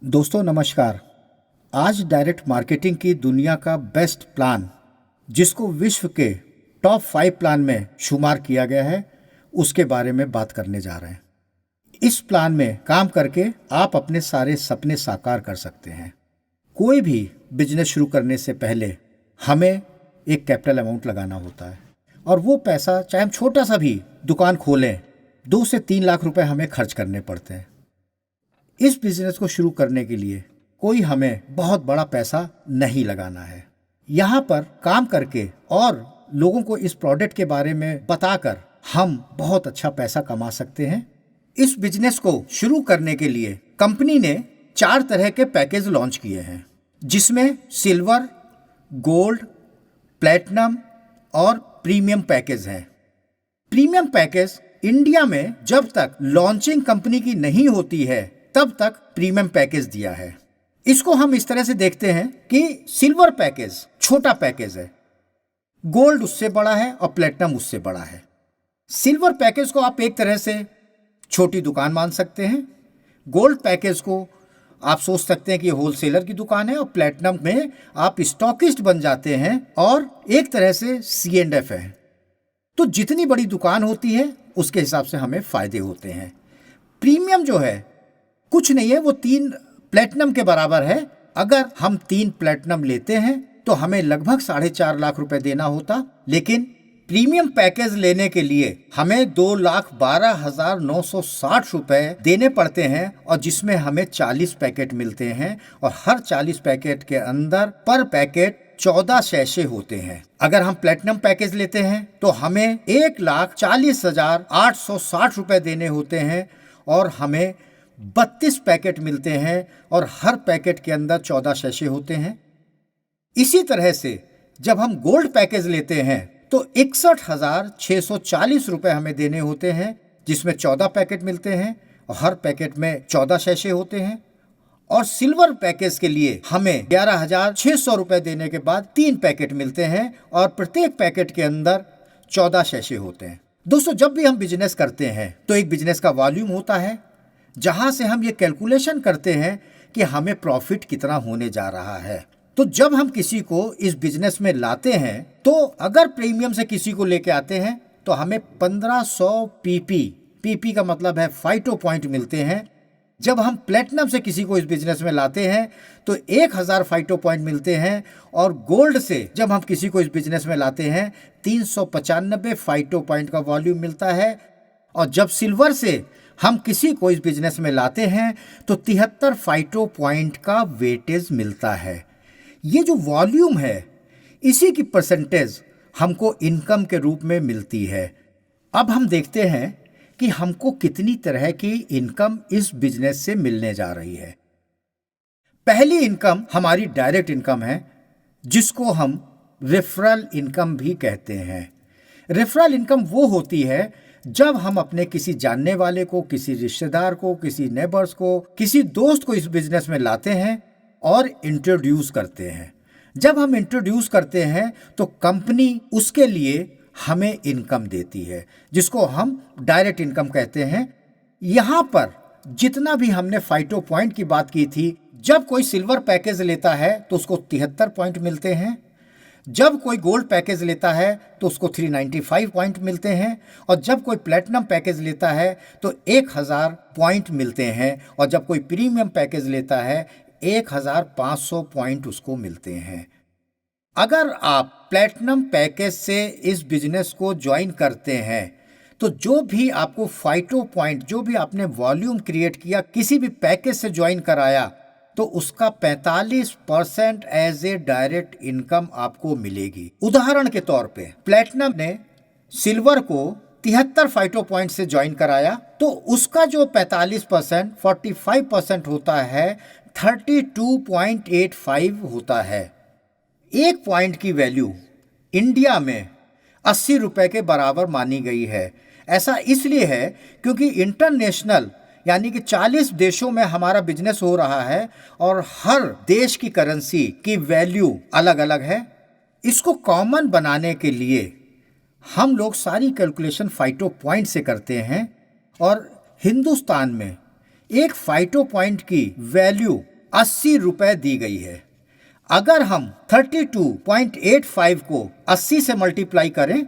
दोस्तों नमस्कार। आज डायरेक्ट मार्केटिंग की दुनिया का बेस्ट प्लान, जिसको विश्व के टॉप 5 प्लान में शुमार किया गया है, उसके बारे में बात करने जा रहे हैं। इस प्लान में काम करके आप अपने सारे सपने साकार कर सकते हैं। कोई भी बिजनेस शुरू करने से पहले हमें एक कैपिटल अमाउंट लगाना होता है, और वो पैसा, चाहे हम छोटा सा भी दुकान खोलें, 2 से 3 लाख रुपए हमें खर्च करने पड़ते हैं। इस बिजनेस को शुरू करने के लिए कोई हमें बहुत बड़ा पैसा नहीं लगाना है। यहाँ पर काम करके और लोगों को इस प्रोडक्ट के बारे में बताकर हम बहुत अच्छा पैसा कमा सकते हैं। इस बिजनेस को शुरू करने के लिए कंपनी ने 4 तरह के पैकेज लॉन्च किए हैं, जिसमें सिल्वर, गोल्ड, प्लैटिनम और प्रीमियम पैकेज हैं। प्रीमियम पैकेज इंडिया में जब तक लॉन्चिंग कंपनी की नहीं होती है तब तक प्रीमियम पैकेज दिया है। इसको हम इस तरह से देखते हैं कि सिल्वर पैकेज छोटा पैकेज है, गोल्ड उससे बड़ा है और प्लैटिनम उससे बड़ा है। सिल्वर पैकेज को आप एक तरह से छोटी दुकान मान सकते हैं, गोल्ड पैकेज को आप सोच सकते हैं कि होलसेलर की दुकान है, और प्लैटिनम में आप स्टॉकिस्ट बन जाते हैं और एक तरह से C&F है। तो जितनी बड़ी दुकान होती है उसके हिसाब से हमें फायदे होते हैं। प्रीमियम जो है कुछ नहीं है, वो 3 प्लैटिनम के बराबर है। अगर हम 3 प्लैटिनम लेते हैं तो हमें लगभग 4.5 लाख रुपए देना होता, लेकिन प्रीमियम पैकेज लेने के लिए हमें 2,12,960 रुपए देने पड़ते हैं, और जिसमें हमें 40 पैकेट मिलते हैं, और हर 40 पैकेट के अंदर पर पैकेट 14 सैशे होते हैं। अगर हम प्लैटिनम पैकेज लेते हैं तो हमें 1,40,860 रुपए देने होते हैं, और हमें 32 पैकेट मिलते हैं, और हर पैकेट के अंदर 14 सैशे होते हैं। इसी तरह से जब हम गोल्ड पैकेज लेते हैं तो 61,640 रुपए हमें देने होते हैं, जिसमें 14 पैकेट मिलते हैं और हर पैकेट में 14 सैशे होते हैं। और सिल्वर पैकेज के लिए हमें 11,600 रुपए देने के बाद 3 पैकेट मिलते हैं, और प्रत्येक पैकेट के अंदर 14 सैशे होते हैं। दोस्तों, जब भी हम बिजनेस करते हैं तो एक बिजनेस का वॉल्यूम होता है, जहां से हम ये कैलकुलेशन करते हैं कि हमें प्रॉफिट कितना होने जा रहा है। तो जब हम किसी को इस बिजनेस में लाते हैं, तो अगर प्रीमियम से किसी को लेके आते हैं तो हमें 1500 पीपी का मतलब है फाइटो पॉइंट मिलते हैं। जब हम प्लैटिनम से किसी को इस बिजनेस में लाते हैं तो 1000 फाइटो पॉइंट मिलते हैं, और गोल्ड से जब हम किसी को इस बिजनेस में लाते हैं 395 फाइटो पॉइंट का वॉल्यूम मिलता है, और जब सिल्वर से हम किसी को इस बिजनेस में लाते हैं तो 73 फाइटो पॉइंट का वेटेज मिलता है। ये जो वॉल्यूम है, इसी की परसेंटेज हमको इनकम के रूप में मिलती है। अब हम देखते हैं कि हमको कितनी तरह की इनकम इस बिजनेस से मिलने जा रही है। पहली इनकम हमारी डायरेक्ट इनकम है, जिसको हम रेफरल इनकम भी कहते हैं। रेफरल इनकम वो होती है जब हम अपने किसी जानने वाले को, किसी रिश्तेदार को, किसी नेबर्स को, किसी दोस्त को इस बिजनेस में लाते हैं और इंट्रोड्यूस करते हैं। जब हम इंट्रोड्यूस करते हैं तो कंपनी उसके लिए हमें इनकम देती है, जिसको हम डायरेक्ट इनकम कहते हैं। यहाँ पर जितना भी हमने फाइटो पॉइंट की बात की थी, जब कोई सिल्वर पैकेज लेता है तो उसको 73 पॉइंट मिलते हैं, जब कोई गोल्ड पैकेज लेता है तो उसको 395 पॉइंट मिलते हैं, और जब कोई प्लैटिनम पैकेज लेता है तो 1000 पॉइंट मिलते हैं, और जब कोई प्रीमियम पैकेज लेता है 1500 पॉइंट उसको मिलते हैं। अगर आप प्लैटिनम पैकेज से इस बिजनेस को ज्वाइन करते हैं तो जो भी आपको फाइटो पॉइंट, जो भी आपने वॉल्यूम क्रिएट किया, किसी भी पैकेज से ज्वाइन कराया, तो उसका 45% एज ए डायरेक्ट इनकम आपको मिलेगी। उदाहरण के तौर पे प्लैटिनम ने सिल्वर को 73 फाइटो पॉइंट से ज्वाइन कराया, तो उसका जो 45% होता है 32.85 होता है। एक पॉइंट की वैल्यू इंडिया में 80 रुपए के बराबर मानी गई है। ऐसा इसलिए है क्योंकि इंटरनेशनल, यानी कि 40 देशों में हमारा बिजनेस हो रहा है, और हर देश की करेंसी की वैल्यू अलग अलग है। इसको कॉमन बनाने के लिए हम लोग सारी कैलकुलेशन फाइटो पॉइंट से करते हैं, और हिंदुस्तान में एक फाइटो पॉइंट की वैल्यू ₹80 दी गई है। अगर हम 32.85 को 80 से मल्टीप्लाई करें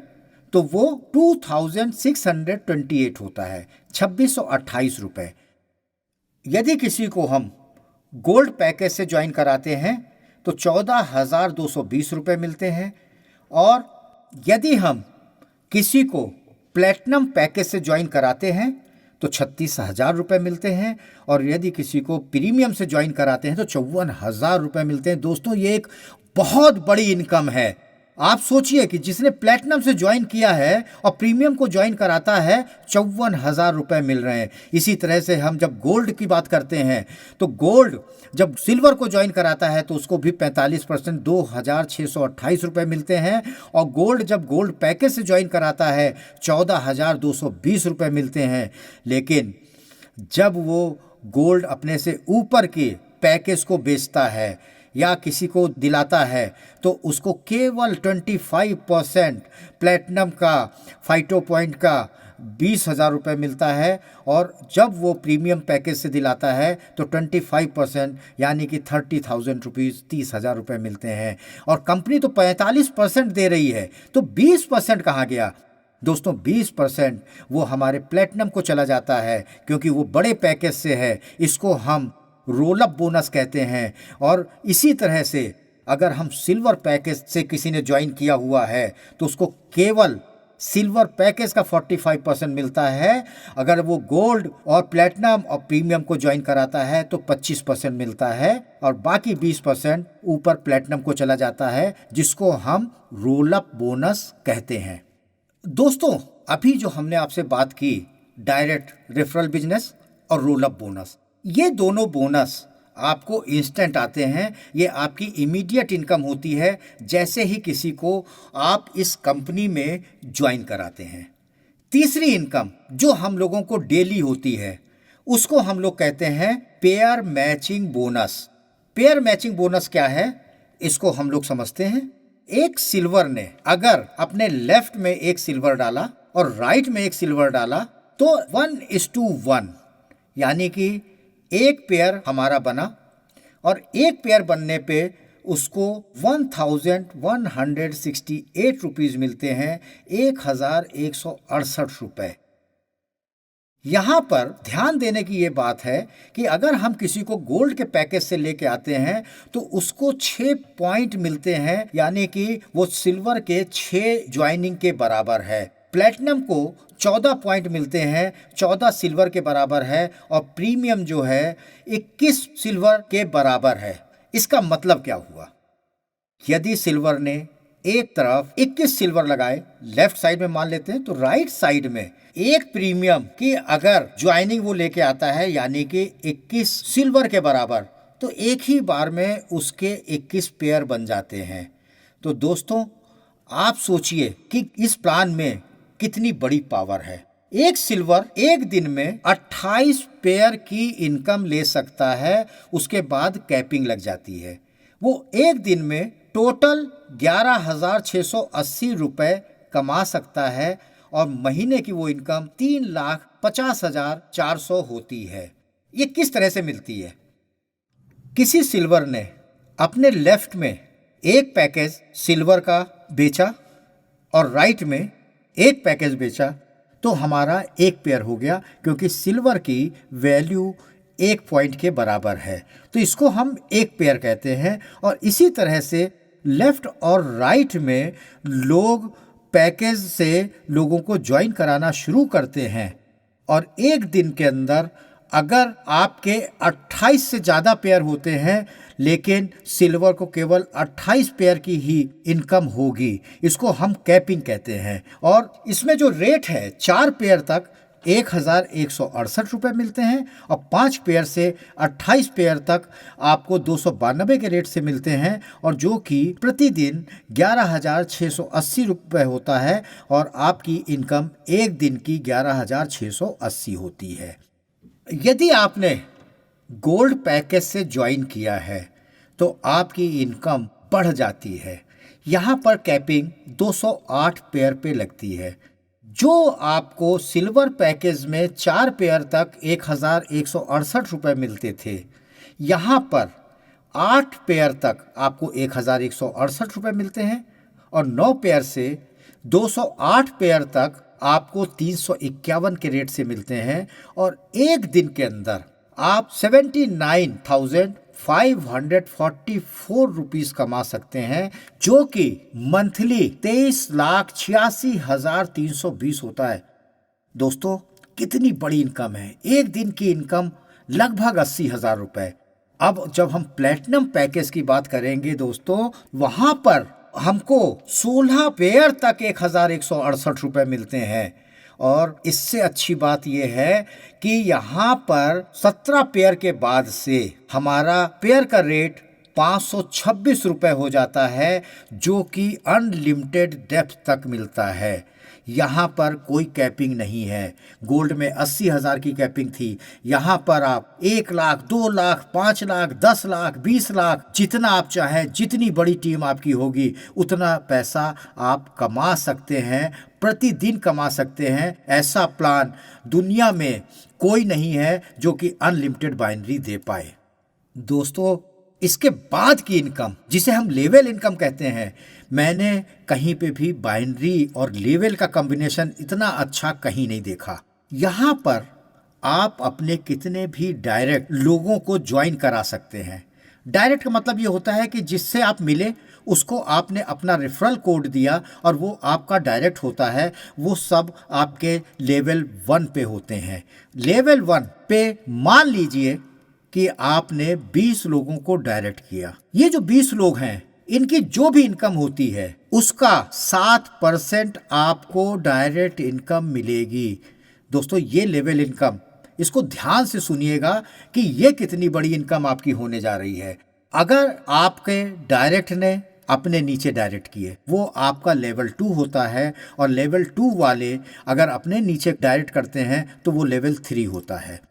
तो वो 2628 होता है, ₹2628। यदि किसी को हम गोल्ड पैकेज से ज्वाइन कराते हैं तो ₹14,220 मिलते हैं, और यदि हम किसी को प्लेटिनम पैकेज से ज्वाइन कराते हैं तो ₹36,000 मिलते हैं, और यदि किसी को प्रीमियम से ज्वाइन कराते हैं तो ₹54,000 मिलते हैं। दोस्तों, ये एक बहुत बड़ी इनकम है। आप सोचिए कि जिसने प्लेटिनम से ज्वाइन किया है और प्रीमियम को ज्वाइन कराता है, ₹54,000 मिल रहे हैं। इसी तरह से हम जब गोल्ड की बात करते हैं तो गोल्ड जब सिल्वर को ज्वाइन कराता है तो उसको भी 45% ₹2,628 मिलते हैं, और गोल्ड जब गोल्ड पैकेज से ज्वाइन कराता है ₹14,220 मिलते हैं। लेकिन जब वो गोल्ड अपने से ऊपर के पैकेज को बेचता है या किसी को दिलाता है तो उसको केवल 25% प्लेटिनम का, फाइटो पॉइंट का ₹20,000 मिलता है, और जब वो प्रीमियम पैकेज से दिलाता है तो 25% यानी कि ₹30,000 ₹30,000 मिलते हैं। और कंपनी तो 45% दे रही है, तो 20% कहाँ गया? दोस्तों, 20% वो हमारे प्लेटिनम को चला जाता है, क्योंकि वो बड़े पैकेज से है। इसको हम रोल अप बोनस कहते हैं। और इसी तरह से अगर हम सिल्वर पैकेज से किसी ने ज्वाइन किया हुआ है तो उसको केवल सिल्वर पैकेज का 45% मिलता है। अगर वो गोल्ड और प्लेटिनम और प्रीमियम को ज्वाइन कराता है तो 25% मिलता है, और बाकी 20% ऊपर प्लेटिनम को चला जाता है, जिसको हम रोल अप बोनस कहते हैं। दोस्तों, अभी जो हमने आपसे बात की डायरेक्ट रेफरल बिजनेस और रोल अप बोनस, ये दोनों बोनस आपको इंस्टेंट आते हैं। ये आपकी इमीडिएट इनकम होती है जैसे ही किसी को आप इस कंपनी में ज्वाइन कराते हैं। तीसरी इनकम जो हम लोगों को डेली होती है उसको हम लोग कहते हैं pair matching bonus. Pair matching bonus क्या है, इसको हम लोग समझते हैं। एक सिल्वर ने अगर अपने लेफ्ट में एक सिल्वर डाला और राइट में एक सिल्वर डाला तो 1:1 यानी कि एक पेयर हमारा बना, और एक पेयर बनने पे उसको 1,168 रुपीज मिलते हैं, 1,168 रुपए। यहाँ पर ध्यान देने की ये बात है कि अगर हम किसी को गोल्ड के पैकेज से लेके आते हैं तो उसको 6 पॉइंट मिलते हैं, यानी कि वो सिल्वर के 6 ज्वाइनिंग के बराबर है। प्लेटिनम को 14 पॉइंट मिलते हैं, 14 सिल्वर के बराबर है, और प्रीमियम जो है 21 सिल्वर के बराबर है। इसका मतलब क्या हुआ? यदि सिल्वर ने एक तरफ 21 सिल्वर लगाए, लेफ्ट साइड में मान लेते हैं, तो राइट साइड में एक प्रीमियम की अगर ज्वाइनिंग वो लेके आता है यानी कि 21 सिल्वर के बराबर, तो एक ही बार में उसके 21 पेयर बन जाते हैं। तो दोस्तों, आप सोचिए कि इस प्लान में कितनी बड़ी पावर है। एक सिल्वर एक दिन में 28 पेयर की इनकम ले सकता है, उसके बाद कैपिंग लग जाती है। वो एक दिन में टोटल 11,680 रुपए कमा सकता है, और महीने की वो इनकम 3,50,400 होती है। ये किस तरह से मिलती है? किसी सिल्वर ने अपने लेफ्ट में एक पैकेज सिल्वर का बेचा और राइट में एक पैकेज बेचा, तो हमारा एक पेयर हो गया, क्योंकि सिल्वर की वैल्यू 1 पॉइंट के बराबर है, तो इसको हम एक पेयर कहते हैं। और इसी तरह से लेफ्ट और राइट में लोग पैकेज से लोगों को ज्वाइन कराना शुरू करते हैं, और एक दिन के अंदर अगर आपके 28 से ज़्यादा पेयर होते हैं लेकिन सिल्वर को केवल 28 पेयर की ही इनकम होगी, इसको हम कैपिंग कहते हैं। और इसमें जो रेट है 4 पेयर तक 1,168 रुपये मिलते हैं, और 5 पेयर से 28 पेयर तक आपको 292 के रेट से मिलते हैं, और जो कि प्रतिदिन 11,680 रुपये होता है, और आपकी इनकम एक दिन की 11,680 होती है। यदि आपने गोल्ड पैकेज से ज्वाइन किया है तो आपकी इनकम बढ़ जाती है। यहाँ पर कैपिंग 208 पेयर पे लगती है। जो आपको सिल्वर पैकेज में 4 पेयर तक 1,168 रुपये मिलते थे, यहाँ पर 8 पेयर तक आपको 1168 रुपये मिलते हैं और 9 पेयर से 208 पेयर तक आपको 351 के रेट से मिलते हैं और एक दिन के अंदर आप 79,544 रुपीस कमा सकते हैं, जो कि मंथली 23,86,320 होता है। दोस्तों, कितनी बड़ी इनकम है। एक दिन की इनकम लगभग 80,000 रुपए। अब जब हम प्लेटिनम पैकेज की बात करेंगे दोस्तों, वहां पर हमको 16 पेयर तक 1168 रुपए मिलते हैं और इससे अच्छी बात यह है कि यहाँ पर 17 पेयर के बाद से हमारा पेयर का रेट 526 रुपए हो जाता है, जो कि अनलिमिटेड डेप्थ तक मिलता है। यहाँ पर कोई कैपिंग नहीं है। गोल्ड में 80,000 की कैपिंग थी, यहाँ पर आप 1 लाख, 2 लाख, 5 लाख, 10 लाख, 20 लाख, जितना आप चाहें, जितनी बड़ी टीम आपकी होगी उतना पैसा आप कमा सकते हैं, प्रतिदिन कमा सकते हैं। ऐसा प्लान दुनिया में कोई नहीं है जो कि अनलिमिटेड बाइनरी दे पाए। दोस्तों, इसके बाद की इनकम, जिसे हम लेवल इनकम कहते हैं, मैंने कहीं पे भी बाइनरी और लेवल का कॉम्बिनेशन इतना अच्छा कहीं नहीं देखा। यहाँ पर आप अपने कितने भी डायरेक्ट लोगों को ज्वाइन करा सकते हैं। डायरेक्ट का मतलब ये होता है कि जिससे आप मिले उसको आपने अपना रेफरल कोड दिया और वो आपका डायरेक्ट होता है। वो सब आपके लेवल 1 पे होते हैं। लेवल 1 पे मान लीजिए कि आपने 20 लोगों को डायरेक्ट किया। ये जो 20 लोग हैं, इनकी जो भी इनकम होती है उसका 7% आपको डायरेक्ट इनकम मिलेगी। दोस्तों, ये लेवल इनकम, इसको ध्यान से सुनिएगा कि ये कितनी बड़ी इनकम आपकी होने जा रही है। अगर आपके डायरेक्ट ने अपने नीचे डायरेक्ट किए, वो आपका लेवल 2 होता है और लेवल 2 वाले अगर अपने नीचे डायरेक्ट करते हैं तो वो लेवल 3 होता है।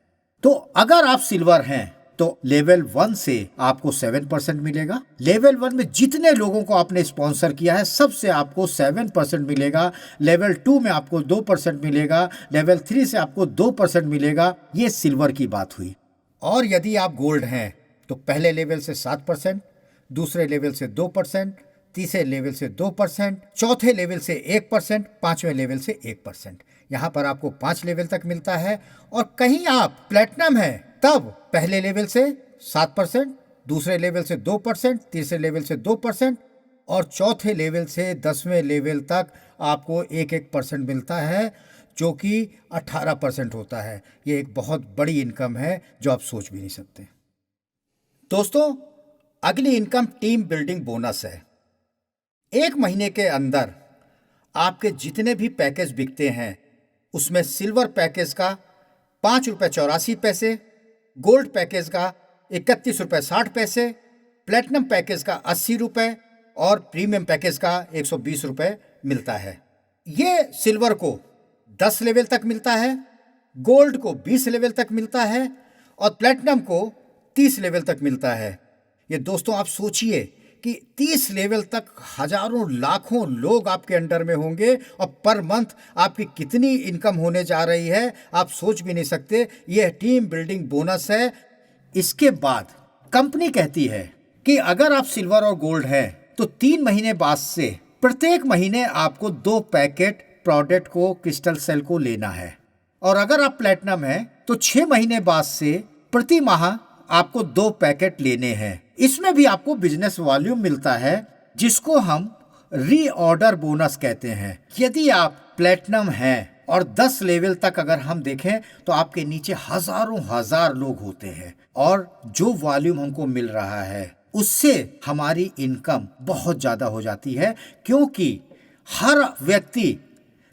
तो अगर आप सिल्वर हैं तो लेवल 1 से आपको 7% मिलेगा। लेवल 1 में जितने लोगों को आपने स्पॉन्सर किया है सबसे आपको 7% मिलेगा। लेवल 2 में आपको 2% मिलेगा। लेवल 3 से आपको 2% मिलेगा। ये सिल्वर की बात हुई। और यदि आप गोल्ड हैं तो पहले लेवल से 7%, दूसरे लेवल से 2%, तीसरे लेवल से 2%, चौथे लेवल से 1%, पांचवें लेवल से 1%। यहाँ पर आपको 5 लेवल तक मिलता है। और कहीं आप प्लेटिनम है तब पहले लेवल से 7%, दूसरे लेवल से 2%, तीसरे लेवल से 2% और चौथे लेवल से 10वें लेवल तक आपको 1% मिलता है, जो कि 18% होता है। ये एक बहुत बड़ी इनकम है जो आप सोच भी नहीं सकते। दोस्तों, अगली इनकम टीम बिल्डिंग बोनस है। 1 महीने के अंदर आपके जितने भी पैकेज बिकते हैं उसमें सिल्वर पैकेज का 5 रुपये 84 पैसे, गोल्ड पैकेज का 31 रुपये 60 पैसे, प्लेटिनम पैकेज का 80 रुपये और प्रीमियम पैकेज का 120 रुपये मिलता है। ये सिल्वर को 10 लेवल तक मिलता है, गोल्ड को 20 लेवल तक मिलता है और प्लेटिनम को 30 लेवल तक मिलता है। ये दोस्तों, आप सोचिए कि 30 लेवल तक हजारों लाखों लोग आपके अंडर में होंगे और पर मंथ आपकी कितनी इनकम होने जा रही है आप सोच भी नहीं सकते। यह टीम बिल्डिंग बोनस है। इसके बाद कंपनी कहती है कि अगर आप सिल्वर और गोल्ड हैं तो 3 महीने बाद से प्रत्येक महीने आपको 2 पैकेट प्रोडक्ट को, क्रिस्टल सेल को लेना है। और अगर आप प्लेटिनम हैं तो 6 महीने बाद से प्रति माह आपको 2 पैकेट लेने हैं। इसमें भी आपको बिजनेस वॉल्यूम मिलता है, जिसको हम रीऑर्डर बोनस कहते हैं। यदि आप प्लेटिनम हैं और 10 लेवल तक अगर हम देखें तो आपके नीचे हजारों हजार लोग होते हैं और जो वॉल्यूम हमको मिल रहा है उससे हमारी इनकम बहुत ज्यादा हो जाती है, क्योंकि हर व्यक्ति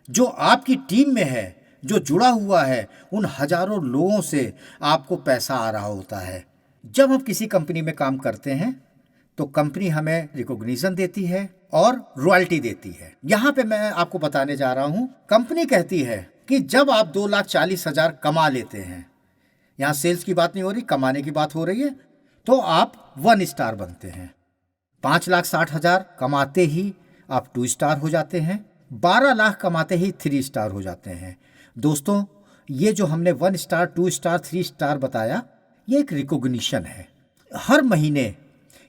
जो आपकी टीम में है, जो जुड़ा हुआ है, उन हजारों लोगों से आपको पैसा आ रहा होता है। जब हम किसी कंपनी में काम करते हैं तो कंपनी हमें रिकॉग्निशन देती है और रॉयल्टी देती है। यहाँ पे मैं आपको बताने जा रहा हूँ, कंपनी कहती है कि जब आप 2,40,000 कमा लेते हैं, यहाँ सेल्स की बात नहीं हो रही, कमाने की बात हो रही है, तो आप 1 स्टार बनते हैं। 5,60,000 कमाते ही आप 2 स्टार हो जाते हैं। 12 लाख कमाते ही 3 स्टार हो जाते हैं। दोस्तों, ये जो हमने 1 स्टार, 2 स्टार, 3 स्टार बताया, ये एक रिकॉग्निशन है। हर महीने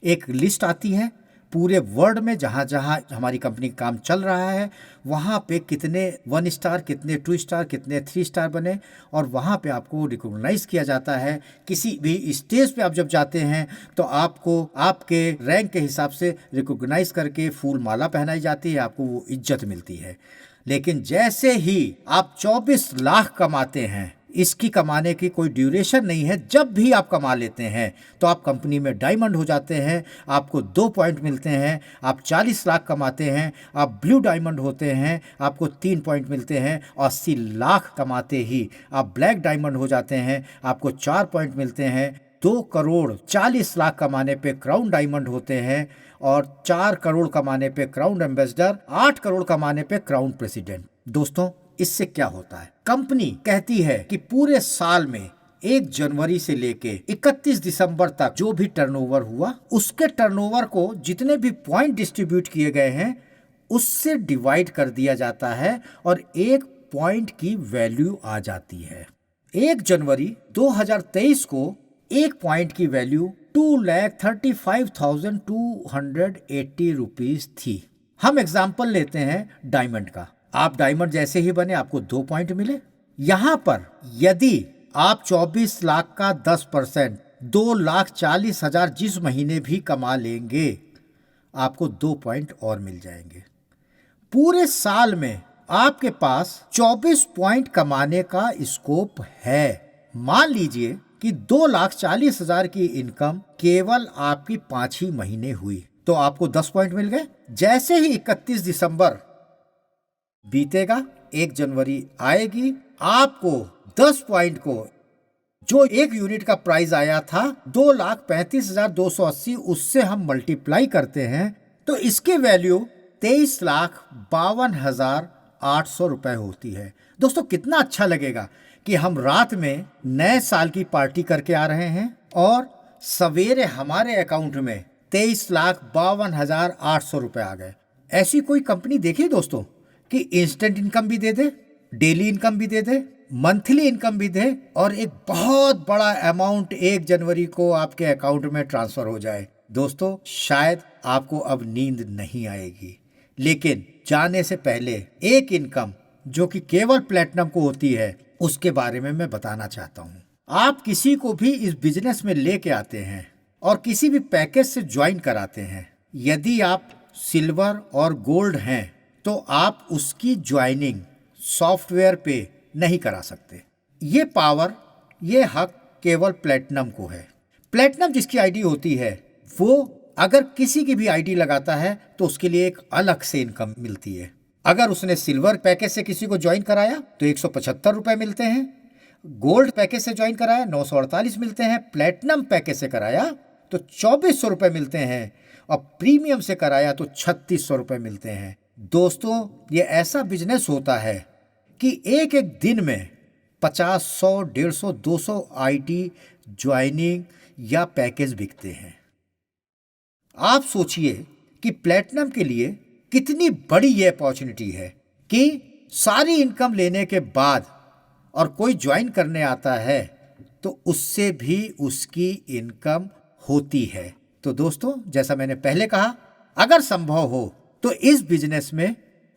एक लिस्ट आती है पूरे वर्ल्ड में, जहाँ जहाँ हमारी कंपनी का काम चल रहा है वहाँ पे कितने 1 स्टार, कितने 2 स्टार, कितने 3 स्टार बने, और वहाँ पे आपको रिकॉग्नाइज किया जाता है। किसी भी स्टेज पे आप जब जाते हैं तो आपको आपके रैंक के हिसाब से रिकॉग्नाइज करके फूल माला पहनाई जाती है, आपको वो इज्जत मिलती है। लेकिन जैसे ही आप 24 लाख कमाते हैं, इसकी कमाने की कोई ड्यूरेशन नहीं है, जब भी आप कमा लेते हैं तो आप कंपनी में डायमंड हो जाते हैं, आपको 2 पॉइंट मिलते हैं। आप 40 लाख कमाते हैं, आप ब्लू डायमंड होते हैं, आपको 3 पॉइंट मिलते हैं। 80 लाख कमाते ही आप ब्लैक डायमंड हो जाते हैं, आपको 4 पॉइंट मिलते हैं। 2 करोड़ 40 लाख कमाने पे क्राउन डायमंड होते हैं, और 4 करोड़ कमाने पे क्राउन एम्बेसडर, 8 करोड़ कमाने पे क्राउन प्रेसिडेंट। दोस्तों, इससे क्या होता है? कंपनी कहती है कि पूरे साल में 1 जनवरी से लेके 31 दिसंबर तक जो भी टर्नओवर हुआ, उसके टर्नओवर को जितने भी पॉइंट डिस्ट्रीब्यूट किए गए हैं उससे डिवाइड कर दिया जाता है, और 1 पॉइंट की वैल्यू आ जाती है। 1 जनवरी 2023 को 1 पॉइंट की वैल्यू 2,35,280 रुपीज थी। हम एग्जाम्पल लेते हैं डायमंड का। आप डायमंड जैसे ही बने आपको 2 पॉइंट मिले। यहां पर यदि आप 24 लाख का 10%, 2,40,000 जिस महीने भी कमा लेंगे, आपको 2 पॉइंट और मिल जाएंगे। पूरे साल में आपके पास 24 पॉइंट कमाने का स्कोप है। मान लीजिए कि 2,40,000 की इनकम केवल आपकी 5 ही महीने हुई, तो आपको 10 पॉइंट मिल गए। जैसे ही 31 दिसंबर बीतेगा, 1 जनवरी आएगी, आपको 10 पॉइंट को, जो 1 यूनिट का प्राइस आया था 2,35,280, उससे हम मल्टीप्लाई करते हैं तो इसकी वैल्यू 23,52,800 रुपए होती है। दोस्तों, कितना अच्छा लगेगा कि हम रात में नए साल की पार्टी करके आ रहे हैं और सवेरे हमारे अकाउंट में 23,52,800 रुपए आ गए। ऐसी कोई कंपनी देखी दोस्तों कि इंस्टेंट इनकम भी दे दे, डेली इनकम भी दे दे, मंथली इनकम भी दे, और एक बहुत बड़ा अमाउंट 1 जनवरी को आपके अकाउंट में ट्रांसफर हो जाए। दोस्तों, शायद आपको अब नींद नहीं आएगी, लेकिन जाने से पहले एक इनकम जो कि केवल प्लेटिनम को होती है, उसके बारे में मैं बताना चाहता हूँ। आप किसी को भी इस बिजनेस में लेके आते हैं और किसी भी पैकेज से ज्वाइन कराते हैं। यदि आप सिल्वर और गोल्ड हैं तो आप उसकी ज्वाइनिंग सॉफ्टवेयर पे नहीं करा सकते। ये पावर, ये हक केवल प्लेटिनम को है। प्लेटिनम जिसकी आईडी होती है, वो अगर किसी की भी आईडी लगाता है तो उसके लिए एक अलग से इनकम मिलती है। अगर उसने सिल्वर पैकेज से किसी को ज्वाइन कराया तो 175 रुपए मिलते हैं, गोल्ड पैकेज से ज्वाइन कराया 948 मिलते हैं, प्लेटिनम पैकेज से कराया तो 2400 रुपए मिलते हैं, और प्रीमियम से कराया तो 3600 रुपए मिलते हैं। दोस्तों, ये ऐसा बिजनेस होता है कि एक एक दिन में 50, 100, 150, 200 आईडी ज्वाइनिंग या पैकेज बिकते हैं। आप सोचिए कि प्लेटिनम के लिए कितनी बड़ी ये अपॉर्चुनिटी है कि सारी इनकम लेने के बाद और कोई ज्वाइन करने आता है तो उससे भी उसकी इनकम होती है। तो दोस्तों, जैसा मैंने पहले कहा, अगर संभव हो तो इस बिजनेस में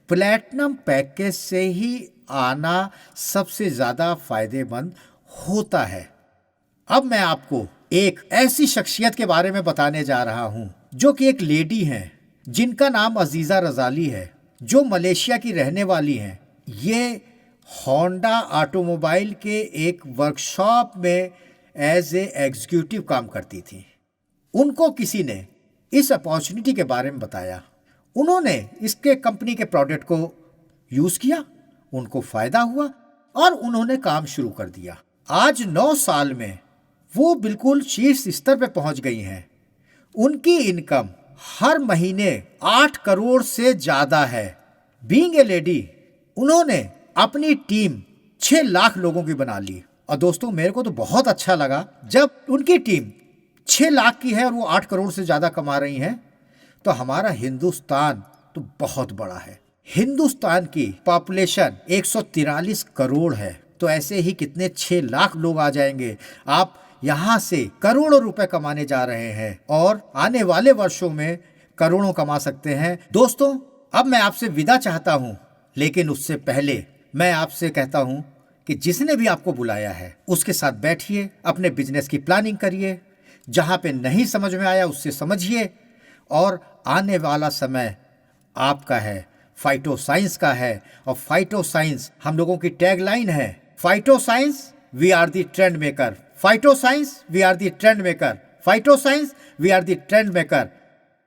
प्लेटिनम पैकेज से ही आना सबसे ज्यादा फायदेमंद होता है। अब मैं आपको एक ऐसी शख्सियत के बारे में बताने जा रहा हूं जो कि एक लेडी हैं, जिनका नाम अजीजा रजाली है, जो मलेशिया की रहने वाली हैं। ये होंडा ऑटोमोबाइल के एक वर्कशॉप में एज ए एग्जीक्यूटिव काम करती थी। उनको किसी ने इस अपॉर्चुनिटी के बारे में बताया, उन्होंने इसके कंपनी के प्रोडक्ट को यूज किया, उनको फायदा हुआ और उन्होंने काम शुरू कर दिया। आज 9 साल में वो बिल्कुल शीर्ष स्तर पे पहुंच गई हैं। उनकी इनकम हर महीने 8 करोड़ से ज्यादा है। बीइंग ए लेडी, उन्होंने अपनी टीम 6 लाख लोगों की बना ली। और दोस्तों, मेरे को तो बहुत अच्छा लगा जब उनकी टीम 6 लाख की है और वो 8 करोड़ से ज्यादा कमा रही हैं। तो हमारा हिंदुस्तान तो बहुत बड़ा है। हिंदुस्तान की पॉपुलेशन 143 करोड़ है, तो ऐसे ही कितने 6 लाख लोग आ जाएंगे। आप यहाँ से करोड़ों रुपए कमाने जा रहे हैं और आने वाले वर्षों में करोड़ों कमा सकते हैं। दोस्तों, अब मैं आपसे विदा चाहता हूँ, लेकिन उससे पहले मैं आपसे कहता हूँ कि जिसने भी आपको बुलाया है उसके साथ बैठिए, अपने बिजनेस की प्लानिंग करिए, जहाँ पे नहीं समझ में आया उससे समझिए, और आने वाला समय आपका है, फाइटो साइंस का है। और फाइटो साइंस हम लोगों की टैगलाइन है, phyto science we are the trend maker, phyto science we are the trend maker, phyto science we are the trend maker.